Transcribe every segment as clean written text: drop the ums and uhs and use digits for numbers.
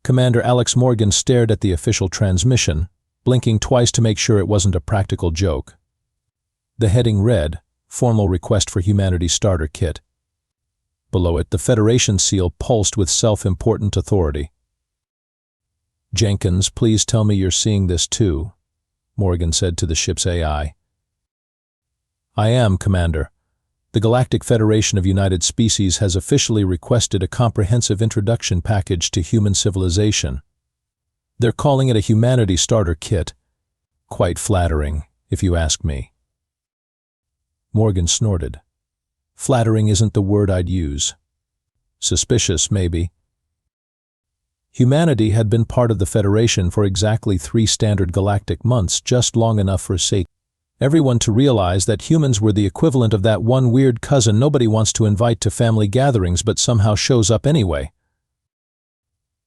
Commander Alex Morgan stared at the official transmission, blinking twice to make sure it wasn't a practical joke. The heading read, "Formal Request for Humanity Starter Kit." Below it, the Federation seal pulsed with self-important authority. "Jenkins, please tell me you're seeing this too," Morgan said to the ship's AI. "I am, Commander. The Galactic Federation of United Species has officially requested a comprehensive introduction package to human civilization. They're calling it a Humanity Starter Kit. Quite flattering, if you ask me." Morgan snorted. "Flattering isn't the word I'd use. Suspicious, maybe." Humanity had been part of the Federation for exactly 3 standard galactic months, just long enough for everyone to realize that humans were the equivalent of that one weird cousin nobody wants to invite to family gatherings but somehow shows up anyway.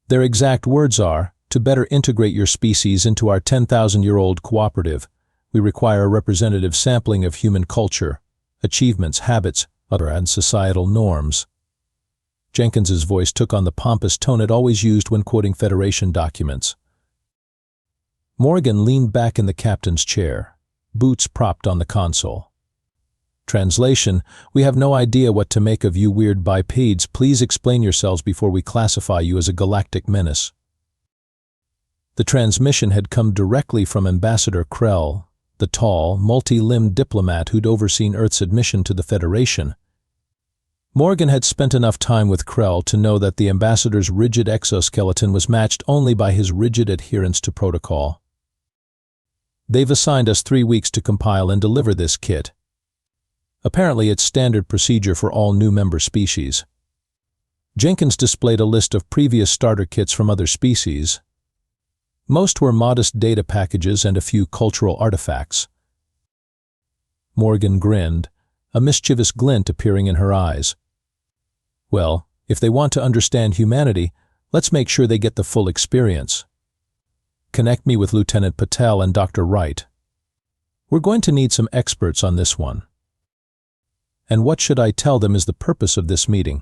Their exact words are, "To better integrate your species into our 10,000-year-old cooperative, we require a representative sampling of human culture, achievements, habits, and societal norms." Jenkins's voice took on the pompous tone it always used when quoting Federation documents. Morgan leaned back in the captain's chair, boots propped on the console. Translation: "We have no idea what to make of you weird bipeds. Please explain yourselves before we classify you as a galactic menace." The transmission had come directly from Ambassador Krell, the tall, multi-limbed diplomat who'd overseen Earth's admission to the Federation. Morgan had spent enough time with Krell to know that the ambassador's rigid exoskeleton was matched only by his rigid adherence to protocol. "They've assigned us 3 weeks to compile and deliver this kit. Apparently it's standard procedure for all new member species." Jenkins displayed a list of previous starter kits from other species. Most were modest data packages and a few cultural artifacts. Morgan grinned, a mischievous glint appearing in her eyes. "Well, if they want to understand humanity, let's make sure they get the full experience. Connect me with Lieutenant Patel and Dr. Wright. We're going to need some experts on this one." "And what should I tell them is the purpose of this meeting?"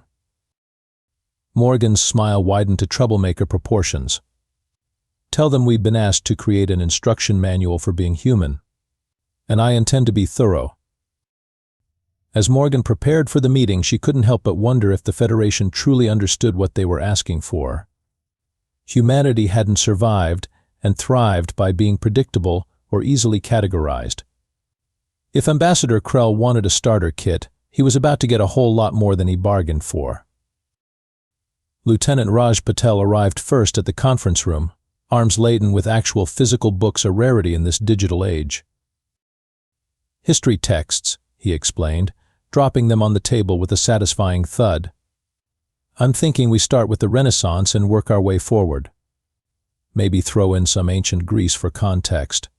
Morgan's smile widened to troublemaker proportions. "Tell them we've been asked to create an instruction manual for being human, and I intend to be thorough." As Morgan prepared for the meeting, she couldn't help but wonder if the Federation truly understood what they were asking for. Humanity hadn't survived and thrived by being predictable or easily categorized. If Ambassador Krell wanted a starter kit, he was about to get a whole lot more than he bargained for. Lieutenant Raj Patel arrived first at the conference room, arms laden with actual physical books, a rarity in this digital age. "History texts," he explained, dropping them on the table with a satisfying thud. "I'm thinking we start with the Renaissance and work our way forward. Maybe throw in some ancient Greece for context."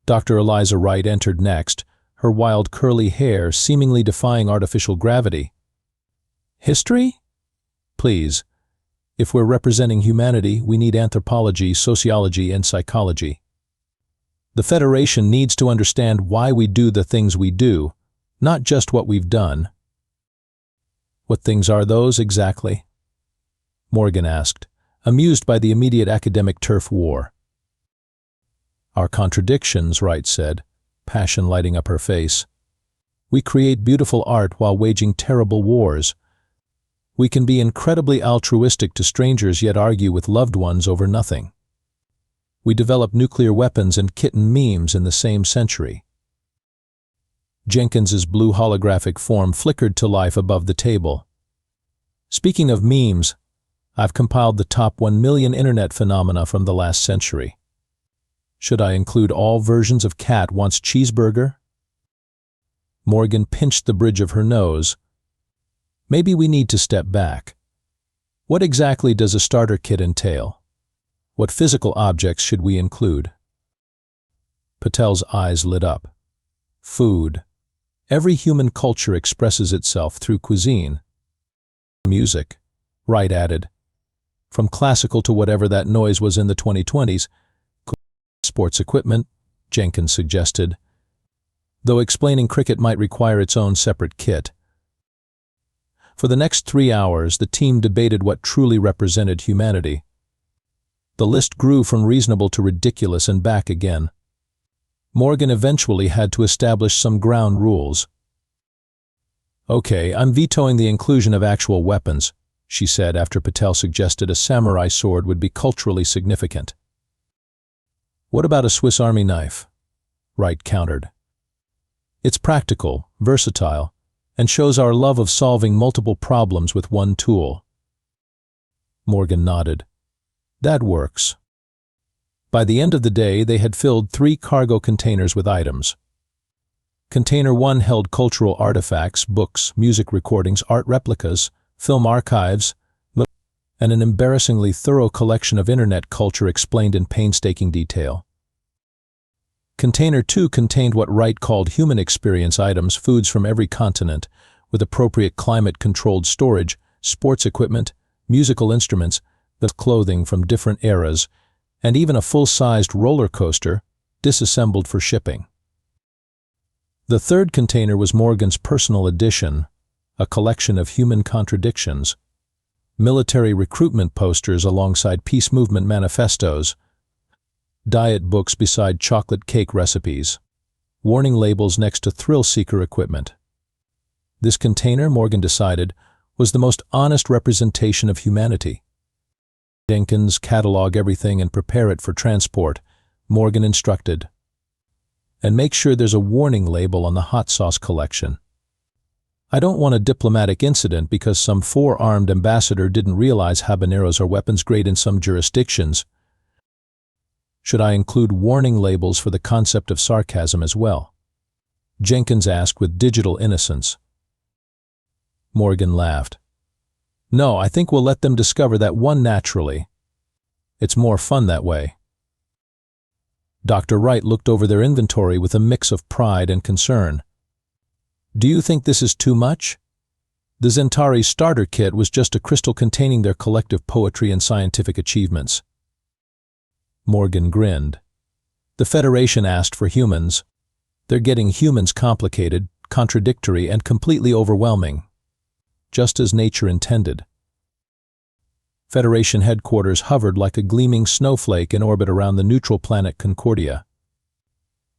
Dr. Eliza Wright entered next, her wild curly hair seemingly defying artificial gravity. "History? Please. If we're representing humanity, we need anthropology, sociology, and psychology. The Federation needs to understand why we do the things we do, not just what we've done." "What things are those, exactly?" Morgan asked, amused by the immediate academic turf war. "Our contradictions," Wright said, passion lighting up her face. "We create beautiful art while waging terrible wars. We can be incredibly altruistic to strangers yet argue with loved ones over nothing. We develop nuclear weapons and kitten memes in the same century." Jenkins's blue holographic form flickered to life above the table. "Speaking of memes, I've compiled the top 1 million internet phenomena from the last century. Should I include all versions of Cat Wants Cheeseburger?" Morgan pinched the bridge of her nose. "Maybe we need to step back. What exactly does a starter kit entail? What physical objects should we include?" Patel's eyes lit up. "Food. Every human culture expresses itself through cuisine." "Music," Wright added. "From classical to whatever that noise was in the 2020s. "Sports equipment," Jenkins suggested, though explaining cricket might require its own separate kit. For the next 3 hours, the team debated what truly represented humanity. The list grew from reasonable to ridiculous and back again. Morgan eventually had to establish some ground rules. "Okay, I'm vetoing the inclusion of actual weapons," she said after Patel suggested a samurai sword would be culturally significant. "What about a Swiss Army knife?" Wright countered. "It's practical, versatile, and shows our love of solving multiple problems with one tool." Morgan nodded. "That works." By the end of the day, they had filled 3 cargo containers with items. Container 1 held cultural artifacts, books, music recordings, art replicas, film archives, and an embarrassingly thorough collection of internet culture explained in painstaking detail. Container 2 contained what Wright called human experience items, foods from every continent, with appropriate climate-controlled storage, sports equipment, musical instruments, clothing from different eras, and even a full-sized roller coaster, disassembled for shipping. The third container was Morgan's personal addition, a collection of human contradictions, military recruitment posters alongside peace movement manifestos, diet books beside chocolate cake recipes, warning labels next to thrill-seeker equipment. This container, Morgan decided, was the most honest representation of humanity. Jenkins, catalog everything and prepare it for transport, Morgan instructed. And make sure there's a warning label on the hot sauce collection. I don't want a diplomatic incident because some 4-armed ambassador didn't realize habaneros are weapons grade in some jurisdictions. Should I include warning labels for the concept of sarcasm as well? Jenkins asked with digital innocence. Morgan laughed. No, I think we'll let them discover that one naturally. It's more fun that way. Dr. Wright looked over their inventory with a mix of pride and concern. Do you think this is too much? The Zentari starter kit was just a crystal containing their collective poetry and scientific achievements. Morgan grinned. The Federation asked for humans. They're getting humans complicated, contradictory, and completely overwhelming. Just as nature intended. Federation headquarters hovered like a gleaming snowflake in orbit around the neutral planet Concordia.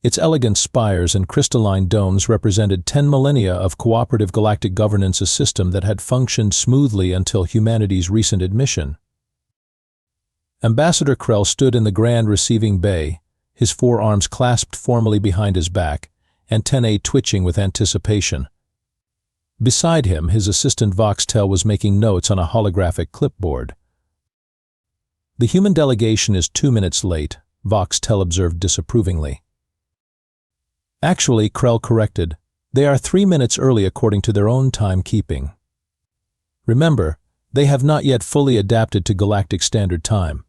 Its elegant spires and crystalline domes represented 10 millennia of cooperative galactic governance, a system that had functioned smoothly until humanity's recent admission. Ambassador Krell stood in the grand receiving bay, his 4 arms clasped formally behind his back, antennae twitching with anticipation. Beside him, his assistant Voxtel was making notes on a holographic clipboard. The human delegation is 2 minutes late, Voxtel observed disapprovingly. Actually, Krell corrected, they are 3 minutes early according to their own timekeeping. Remember, they have not yet fully adapted to Galactic Standard Time.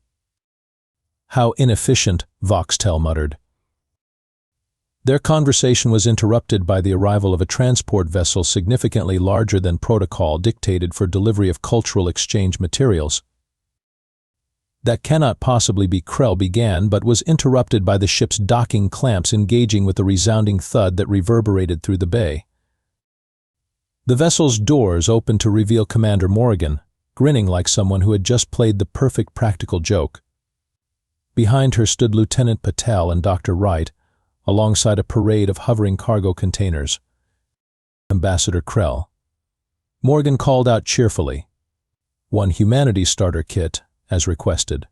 How inefficient, Voxtel muttered. Their conversation was interrupted by the arrival of a transport vessel significantly larger than protocol dictated for delivery of cultural exchange materials. That cannot possibly be, Krell began, but was interrupted by the ship's docking clamps engaging with a resounding thud that reverberated through the bay. The vessel's doors opened to reveal Commander Morgan, grinning like someone who had just played the perfect practical joke. Behind her stood Lieutenant Patel and Dr. Wright, alongside a parade of hovering cargo containers. Ambassador Krell. Morgan called out cheerfully. One humanity starter kit, as requested.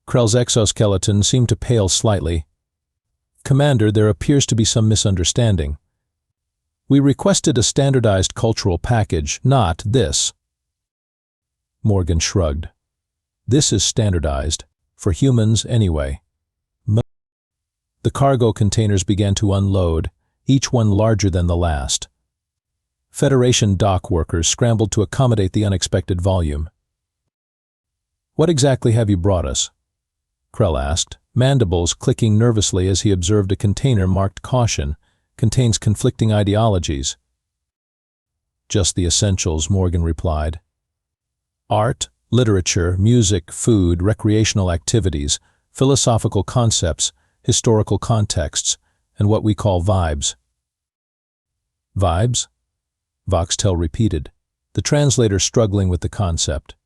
Krell's exoskeleton seemed to pale slightly. Commander, there appears to be some misunderstanding. We requested a standardized cultural package, not this. Morgan shrugged. This is standardized, for humans anyway. The cargo containers began to unload, each one larger than the last. Federation dock workers scrambled to accommodate the unexpected volume. What exactly have you brought us? Krell asked, mandibles clicking nervously as he observed a container marked caution, contains conflicting ideologies. Just the essentials, Morgan replied. Art, literature, music, food, recreational activities, philosophical concepts, historical contexts, and what we call vibes. Vibes? Voxtel repeated. the translator struggling with the concept.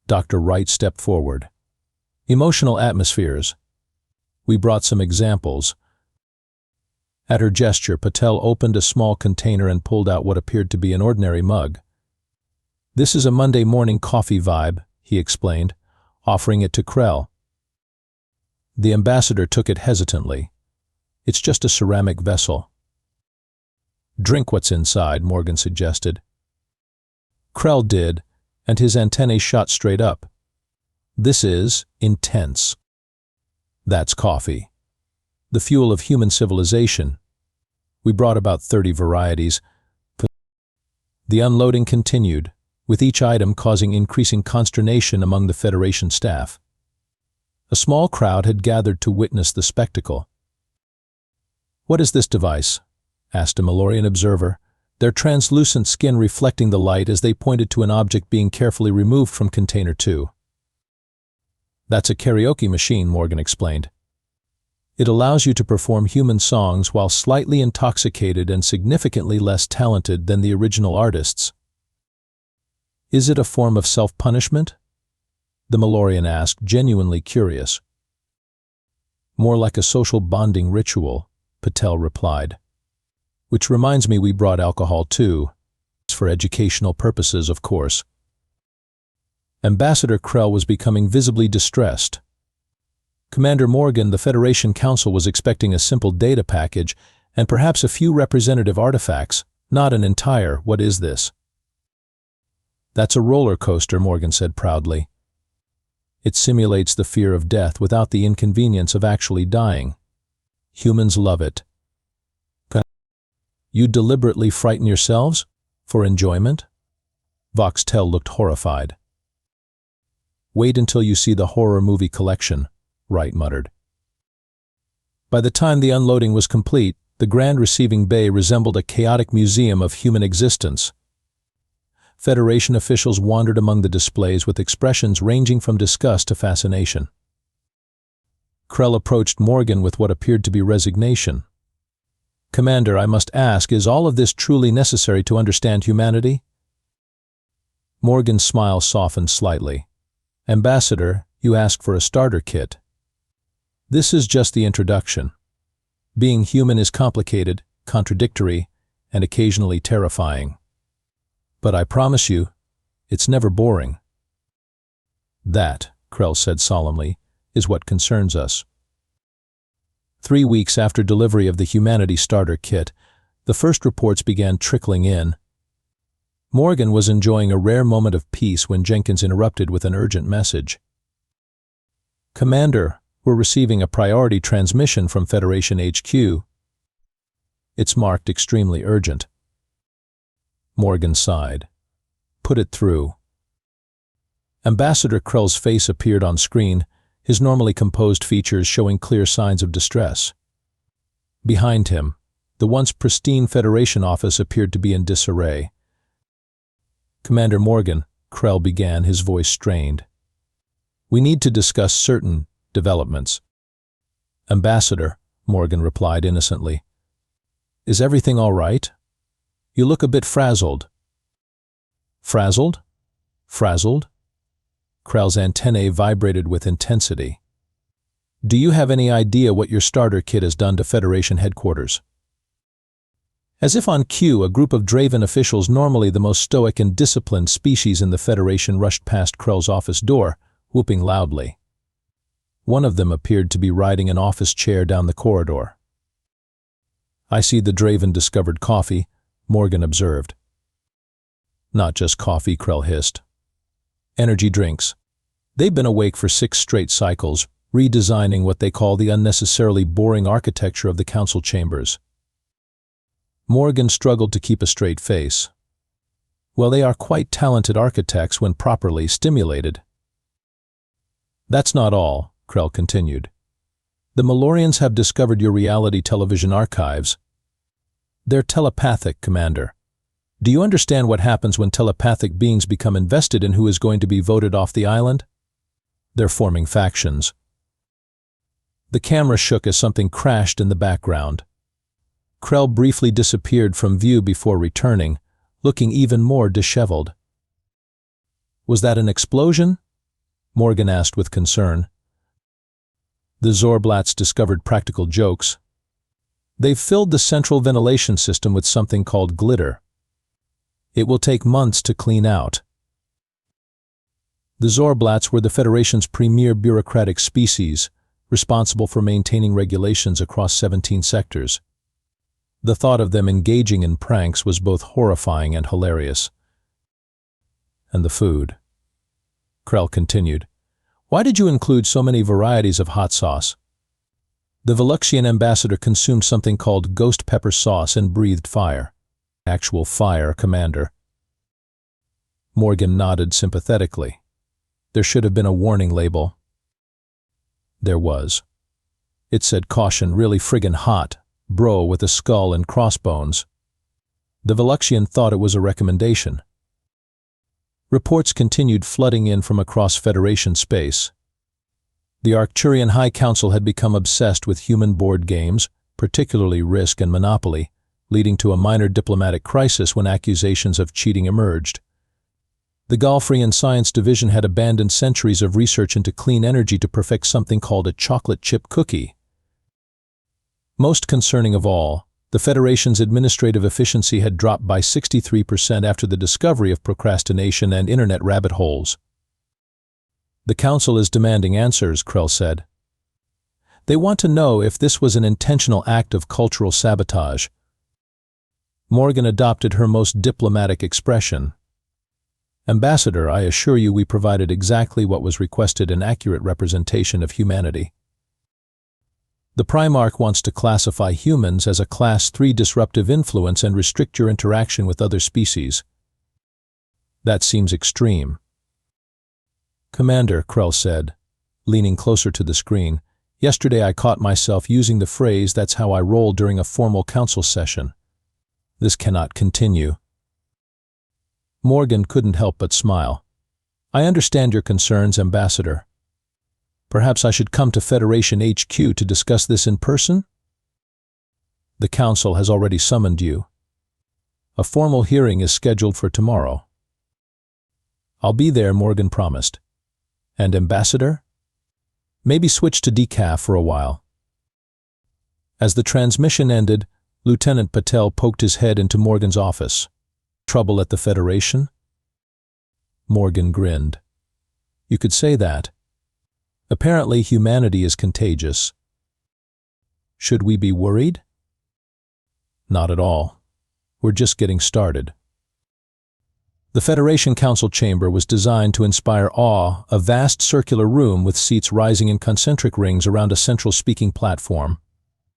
Dr. Wright stepped forward. Emotional atmospheres. We brought some examples. At her gesture, Patel opened a small container and pulled out what appeared to be an ordinary mug. This is a Monday morning coffee vibe, he explained, offering it to Krell. The ambassador took it hesitantly. It's just a ceramic vessel. Drink what's inside, Morgan suggested. Krell did, and his antennae shot straight up. This is intense. That's coffee. The fuel of human civilization. We brought about 30 varieties. The unloading continued, with each item causing increasing consternation among the Federation staff. A small crowd had gathered to witness the spectacle. "What is this device?" asked a Malorian observer, their translucent skin reflecting the light as they pointed to an object being carefully removed from Container 2. "That's a karaoke machine," Morgan explained. "It allows you to perform human songs while slightly intoxicated and significantly less talented than the original artists." "Is it a form of self-punishment?" the Malorian asked, genuinely curious. "More like a social bonding ritual," Patel replied. "Which reminds me we brought alcohol too. For educational purposes, of course." Ambassador Krell was becoming visibly distressed. "Commander Morgan, the Federation Council was expecting a simple data package and perhaps a few representative artifacts, not an entire, what is this?" "That's a roller coaster," Morgan said proudly. "It simulates the fear of death without the inconvenience of actually dying. Humans love it." "You deliberately frighten yourselves? For enjoyment?" Voxtel looked horrified. "Wait until you see the horror movie collection," Wright muttered. By the time the unloading was complete, the grand receiving bay resembled a chaotic museum of human existence. Federation officials wandered among the displays with expressions ranging from disgust to fascination. Krell approached Morgan with what appeared to be resignation. "Commander, I must ask, is all of this truly necessary to understand humanity?" Morgan's smile softened slightly. "Ambassador, you asked for a starter kit. This is just the introduction. Being human is complicated, contradictory, and occasionally terrifying. But I promise you, it's never boring." "That," Krell said solemnly, "is what concerns us." 3 weeks after delivery of the Humanity Starter Kit, the first reports began trickling in. Morgan was enjoying a rare moment of peace when Jenkins interrupted with an urgent message. "Commander, we're receiving a priority transmission from Federation HQ. It's marked extremely urgent." Morgan sighed. "Put it through." Ambassador Krell's face appeared on screen, his normally composed features showing clear signs of distress. Behind him, the once pristine Federation office appeared to be in disarray. "Commander Morgan," Krell began, his voice strained. "We need to discuss certain developments." "Ambassador," Morgan replied innocently. "Is everything all right? You look a bit frazzled." "Frazzled? Frazzled?" Krell's antennae vibrated with intensity. "Do you have any idea what your starter kit has done to Federation headquarters?" As if on cue, a group of Draven officials, normally the most stoic and disciplined species in the Federation, rushed past Krell's office door, whooping loudly. One of them appeared to be riding an office chair down the corridor. "I see the Draven discovered coffee," Morgan observed. "Not just coffee," Krell hissed. "Energy drinks. They've been awake for 6 straight cycles, redesigning what they call the unnecessarily boring architecture of the council chambers." Morgan struggled to keep a straight face. "Well, they are quite talented architects when properly stimulated." "That's not all," Krell continued. "The Malorians have discovered your reality television archives. They're telepathic, Commander. Do you understand what happens when telepathic beings become invested in who is going to be voted off the island? They're forming factions." The camera shook as something crashed in the background. Krell briefly disappeared from view before returning, looking even more disheveled. "Was that an explosion?" Morgan asked with concern. The Zorblats discovered practical jokes. "They've filled the central ventilation system with something called glitter. It will take months to clean out." The Zorblats were the Federation's premier bureaucratic species, responsible for maintaining regulations across 17 sectors. The thought of them engaging in pranks was both horrifying and hilarious. "And the food," Krell continued. "Why did you include so many varieties of hot sauce?" The Veluxian ambassador consumed something called ghost pepper sauce and breathed fire. "Actual fire, Commander." Morgan nodded sympathetically. "There should have been a warning label." There was. It said, "Caution, really friggin' hot, bro with a skull and crossbones." The Veluxian thought it was a recommendation. Reports continued flooding in from across Federation space. The Arcturian High Council had become obsessed with human board games, particularly Risk and Monopoly, leading to a minor diplomatic crisis when accusations of cheating emerged. The Galfrian Science Division had abandoned centuries of research into clean energy to perfect something called a chocolate chip cookie. Most concerning of all, the Federation's administrative efficiency had dropped by 63% after the discovery of procrastination and internet rabbit holes. "The Council is demanding answers," Krell said. "They want to know if this was an intentional act of cultural sabotage." Morgan adopted her most diplomatic expression. "Ambassador, I assure you we provided exactly what was requested, an accurate representation of humanity. The Primarch wants to classify humans as a Class 3 disruptive influence and restrict your interaction with other species. That seems extreme." "Commander," Krell said, leaning closer to the screen, "yesterday I caught myself using the phrase 'that's how I roll' during a formal council session. This cannot continue." Morgan couldn't help but smile. "I understand your concerns, Ambassador. Perhaps I should come to Federation HQ to discuss this in person?" "The Council has already summoned you. A formal hearing is scheduled for tomorrow." "I'll be there," Morgan promised. "And Ambassador? Maybe switch to decaf for a while." As the transmission ended, Lieutenant Patel poked his head into Morgan's office. "Trouble at the Federation?" Morgan grinned. "You could say that. Apparently humanity is contagious." "Should we be worried?" "Not at all. We're just getting started." The Federation Council chamber was designed to inspire awe, a vast circular room with seats rising in concentric rings around a central speaking platform.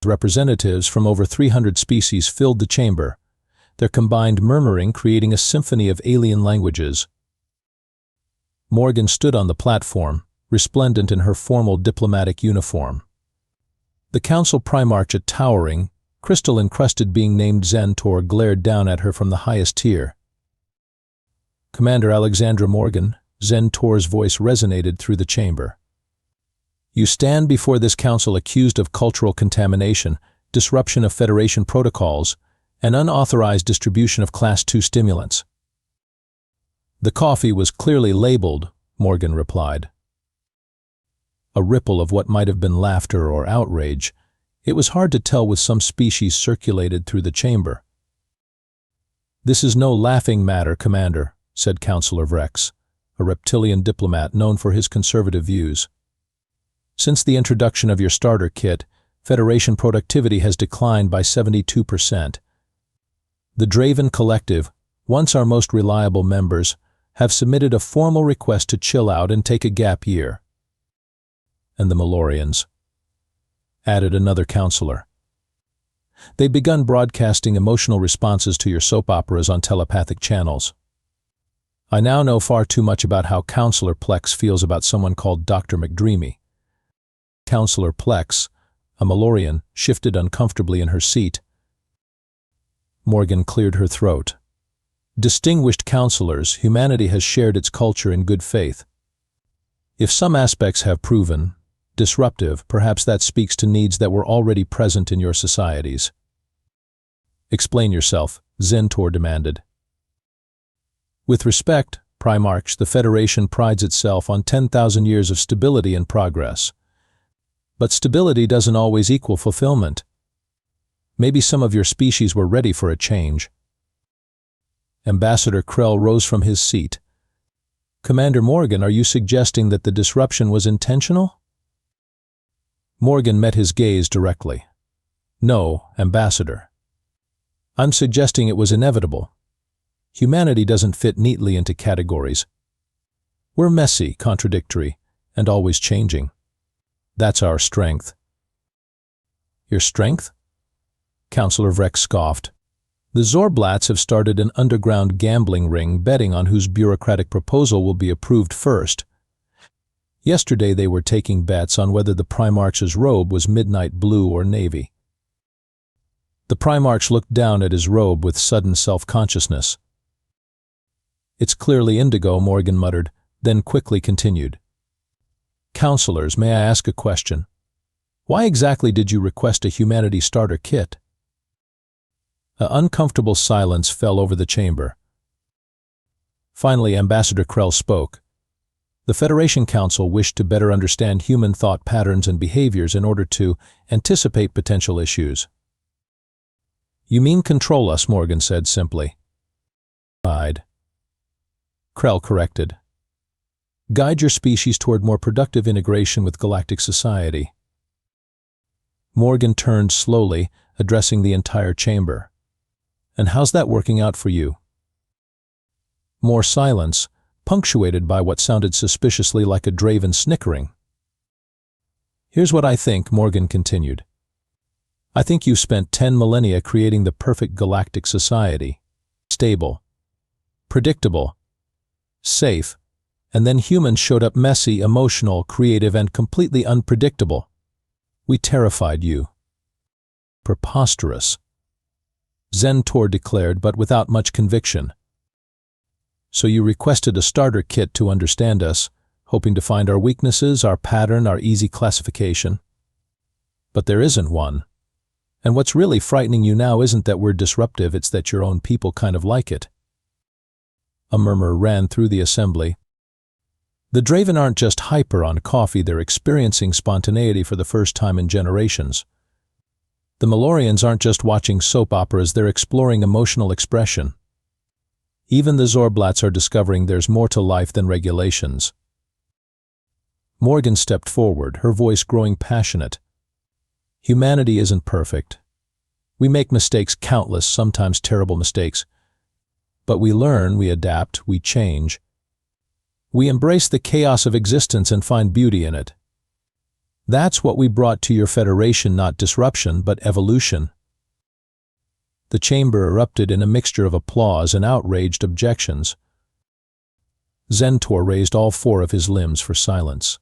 Representatives from over 300 species filled the chamber, their combined murmuring creating a symphony of alien languages. Morgan stood on the platform, resplendent in her formal diplomatic uniform. The Council Primarch, a towering, crystal-encrusted being named Zentor, glared down at her from the highest tier. "Commander Alexandra Morgan," Zentor's voice resonated through the chamber. "You stand before this council accused of cultural contamination, disruption of Federation protocols, and unauthorized distribution of Class 2 stimulants." "The coffee was clearly labeled," Morgan replied. A ripple of what might have been laughter or outrage, it was hard to tell, with some species circulated through the chamber. "This is no laughing matter, Commander," said Councillor Vrex, a reptilian diplomat known for his conservative views. "Since the introduction of your starter kit, Federation productivity has declined by 72%. The Draven Collective, once our most reliable members, have submitted a formal request to chill out and take a gap year." "And the Malorians," added another councillor. "They've begun broadcasting emotional responses to your soap operas on telepathic channels. I now know far too much about how Councillor Plex feels about someone called Dr. McDreamy." Councillor Plex, a Malorian, shifted uncomfortably in her seat. Morgan cleared her throat. "Distinguished councillors, humanity has shared its culture in good faith. If some aspects have proven disruptive, perhaps that speaks to needs that were already present in your societies." "Explain yourself," Zentor demanded. With respect, Primarch, the Federation prides itself on 10,000 years of stability and progress. But stability doesn't always equal fulfillment. Maybe some of your species were ready for a change. Ambassador Krell rose from his seat. Commander Morgan, are you suggesting that the disruption was intentional? Morgan met his gaze directly. No, Ambassador. I'm suggesting it was inevitable. Humanity doesn't fit neatly into categories. We're messy, contradictory, and always changing. That's our strength. Your strength? Counselor Vreck scoffed. The Zorblats have started an underground gambling ring betting on whose bureaucratic proposal will be approved first. Yesterday they were taking bets on whether the Primarch's robe was midnight blue or navy. The Primarch looked down at his robe with sudden self-consciousness. It's clearly indigo, Morgan muttered, then quickly continued. Counselors, may I ask a question? Why exactly did you request a humanity starter kit? An uncomfortable silence fell over the chamber. Finally, Ambassador Krell spoke. The Federation Council wished to better understand human thought patterns and behaviors in order to anticipate potential issues. You mean control us, Morgan said simply. Guide. Krell corrected. Guide your species toward more productive integration with galactic society. Morgan turned slowly, addressing the entire chamber. And how's that working out for you? More silence, punctuated by what sounded suspiciously like a Draven snickering. Here's what I think, Morgan continued. I think you've spent 10 millennia creating the perfect galactic society. Stable, predictable, safe, and then humans showed up messy, emotional, creative, and completely unpredictable. We terrified you. Preposterous. Zentor declared, but without much conviction. So you requested a starter kit to understand us, hoping to find our weaknesses, our pattern, our easy classification. But there isn't one. And what's really frightening you now isn't that we're disruptive, it's that your own people kind of like it. A murmur ran through the assembly. The Draven aren't just hyper on coffee, they're experiencing spontaneity for the first time in generations. The Malorians aren't just watching soap operas, they're exploring emotional expression. Even the Zorblats are discovering there's more to life than regulations. Morgan stepped forward, her voice growing passionate. Humanity isn't perfect. We make mistakes, countless, sometimes terrible mistakes. But we learn, we adapt, we change. We embrace the chaos of existence and find beauty in it. That's what we brought to your Federation, not disruption, but evolution. The chamber erupted in a mixture of applause and outraged objections. Zentor raised all 4 of his limbs for silence.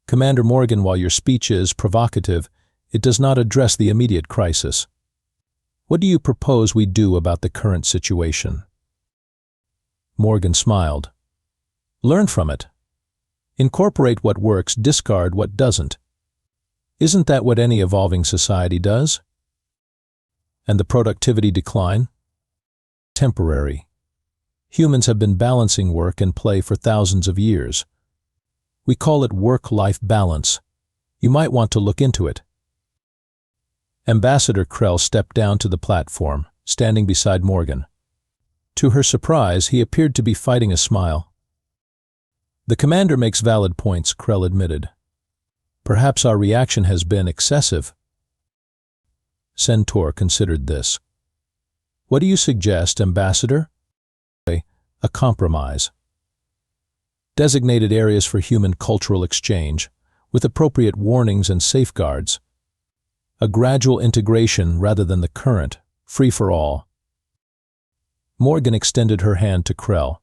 Commander Morgan, while your speech is provocative, it does not address the immediate crisis. What do you propose we do about the current situation? Morgan smiled. Learn from it. Incorporate what works, discard what doesn't. Isn't that what any evolving society does? And the productivity decline? Temporary. Humans have been balancing work and play for thousands of years. We call it work-life balance. You might want to look into it. Ambassador Krell stepped down to the platform, standing beside Morgan. To her surprise, he appeared to be fighting a smile. The commander makes valid points, Krell admitted. Perhaps our reaction has been excessive. Centaur considered this. What do you suggest, Ambassador? A compromise. Designated areas for human cultural exchange, with appropriate warnings and safeguards. A gradual integration rather than the current, free for all. Morgan extended her hand to Krell.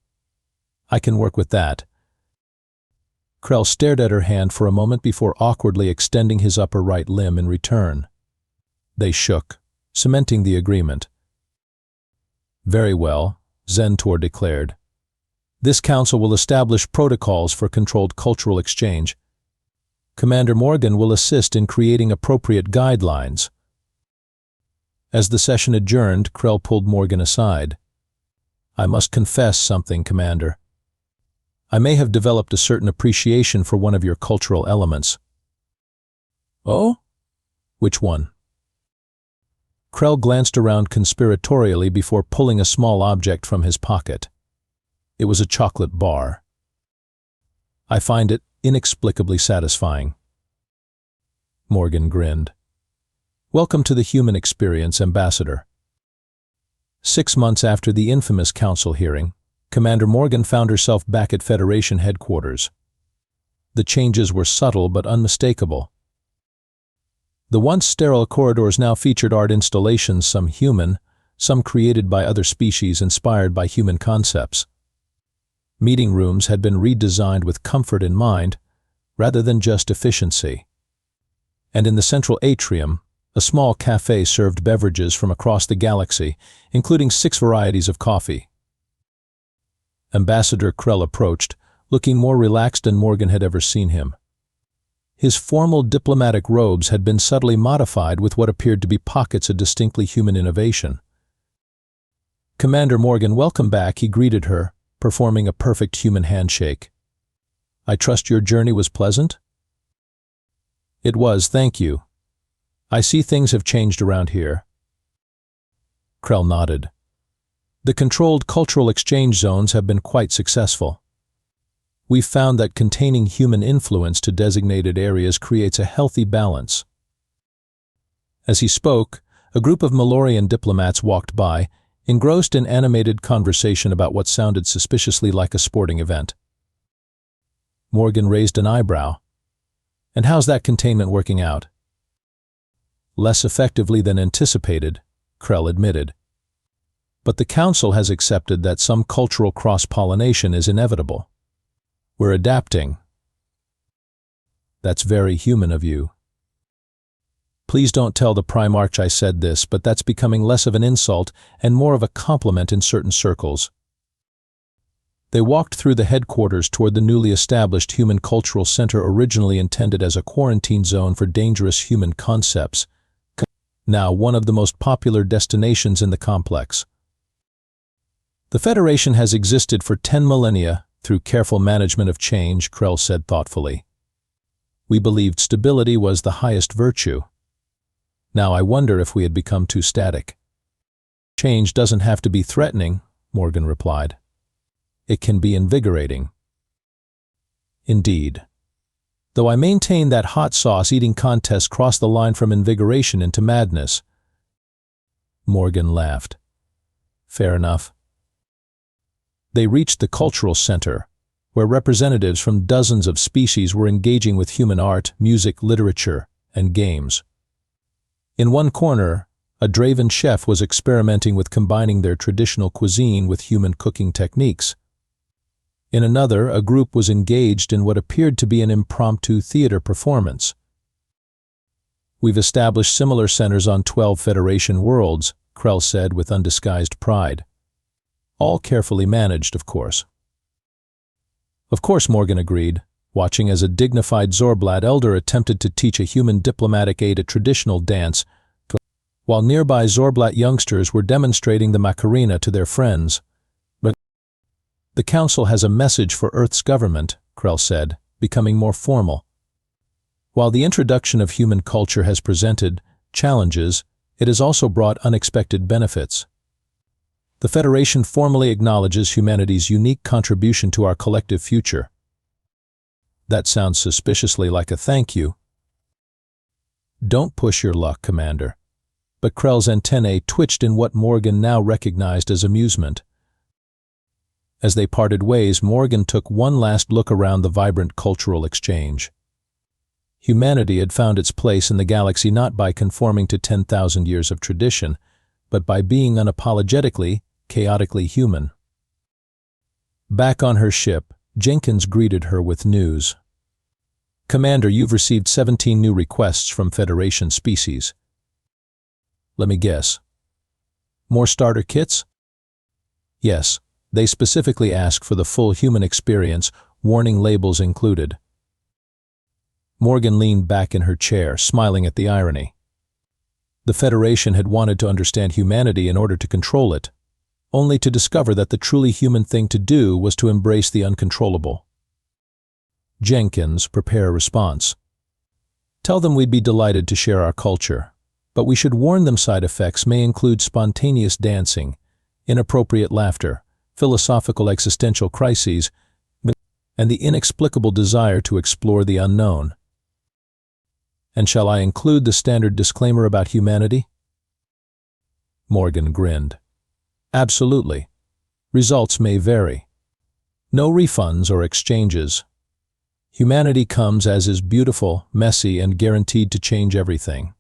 I can work with that. Krell stared at her hand for a moment before awkwardly extending his upper right limb in return. They shook, cementing the agreement. Very well, Zentor declared. This council will establish protocols for controlled cultural exchange. Commander Morgan will assist in creating appropriate guidelines. As the session adjourned, Krell pulled Morgan aside. I must confess something, Commander. I may have developed a certain appreciation for one of your cultural elements. Oh? Which one? Krell glanced around conspiratorially before pulling a small object from his pocket. It was a chocolate bar. I find it inexplicably satisfying. Morgan grinned. Welcome to the human experience, Ambassador. 6 months after the infamous council hearing, Commander Morgan found herself back at Federation headquarters. The changes were subtle but unmistakable. The once sterile corridors now featured art installations, some human, some created by other species inspired by human concepts. Meeting rooms had been redesigned with comfort in mind, rather than just efficiency. And in the central atrium, a small cafe served beverages from across the galaxy, including 6 varieties of coffee. Ambassador Krell approached, looking more relaxed than Morgan had ever seen him. His formal diplomatic robes had been subtly modified with what appeared to be pockets of distinctly human innovation. Commander Morgan, welcome back, he greeted her, performing a perfect human handshake. I trust your journey was pleasant? It was, thank you. I see things have changed around here. Krell nodded. The controlled cultural exchange zones have been quite successful. We've found that containing human influence to designated areas creates a healthy balance. As he spoke, a group of Malorian diplomats walked by, engrossed in animated conversation about what sounded suspiciously like a sporting event. Morgan raised an eyebrow. And how's that containment working out? Less effectively than anticipated, Krell admitted. But the Council has accepted that some cultural cross-pollination is inevitable. We're adapting. That's very human of you. Please don't tell the Primarch I said this, but that's becoming less of an insult and more of a compliment in certain circles. They walked through the headquarters toward the newly established Human Cultural Center, originally intended as a quarantine zone for dangerous human concepts, now one of the most popular destinations in the complex. The Federation has existed for 10 millennia through careful management of change, Krell said thoughtfully. We believed stability was the highest virtue. Now I wonder if we had become too static. Change doesn't have to be threatening, Morgan replied. It can be invigorating. Indeed. Though I maintain that hot sauce eating contest crossed the line from invigoration into madness. Morgan laughed. Fair enough. They reached the cultural center, where representatives from dozens of species were engaging with human art, music, literature, and games. In one corner, a Draven chef was experimenting with combining their traditional cuisine with human cooking techniques. In another, a group was engaged in what appeared to be an impromptu theater performance. We've established similar centers on 12 Federation worlds, Krell said with undisguised pride. All carefully managed, of course. Of course, Morgan agreed, watching as a dignified Zorblat elder attempted to teach a human diplomatic aide a traditional dance, while nearby Zorblat youngsters were demonstrating the Macarena to their friends. But the Council has a message for Earth's government, Krell said, becoming more formal. While the introduction of human culture has presented challenges, it has also brought unexpected benefits. The Federation formally acknowledges humanity's unique contribution to our collective future. That sounds suspiciously like a thank you. Don't push your luck, Commander. But Krell's antennae twitched in what Morgan now recognized as amusement. As they parted ways, Morgan took one last look around the vibrant cultural exchange. Humanity had found its place in the galaxy not by conforming to 10,000 years of tradition, but by being unapologetically, chaotically human. Back on her ship, Jenkins greeted her with news. Commander, you've received 17 new requests from Federation species. Let me guess. More starter kits? Yes, they specifically ask for the full human experience, warning labels included. Morgan leaned back in her chair, smiling at the irony. The Federation had wanted to understand humanity in order to control it. only to discover that the truly human thing to do was to embrace the uncontrollable. Jenkins, prepare a response. Tell them we'd be delighted to share our culture, but we should warn them side effects may include spontaneous dancing, inappropriate laughter, philosophical existential crises, and the inexplicable desire to explore the unknown. And shall I include the standard disclaimer about humanity? Morgan grinned. Absolutely. Results may vary. No refunds or exchanges. Humanity comes as is beautiful, messy, and guaranteed to change everything.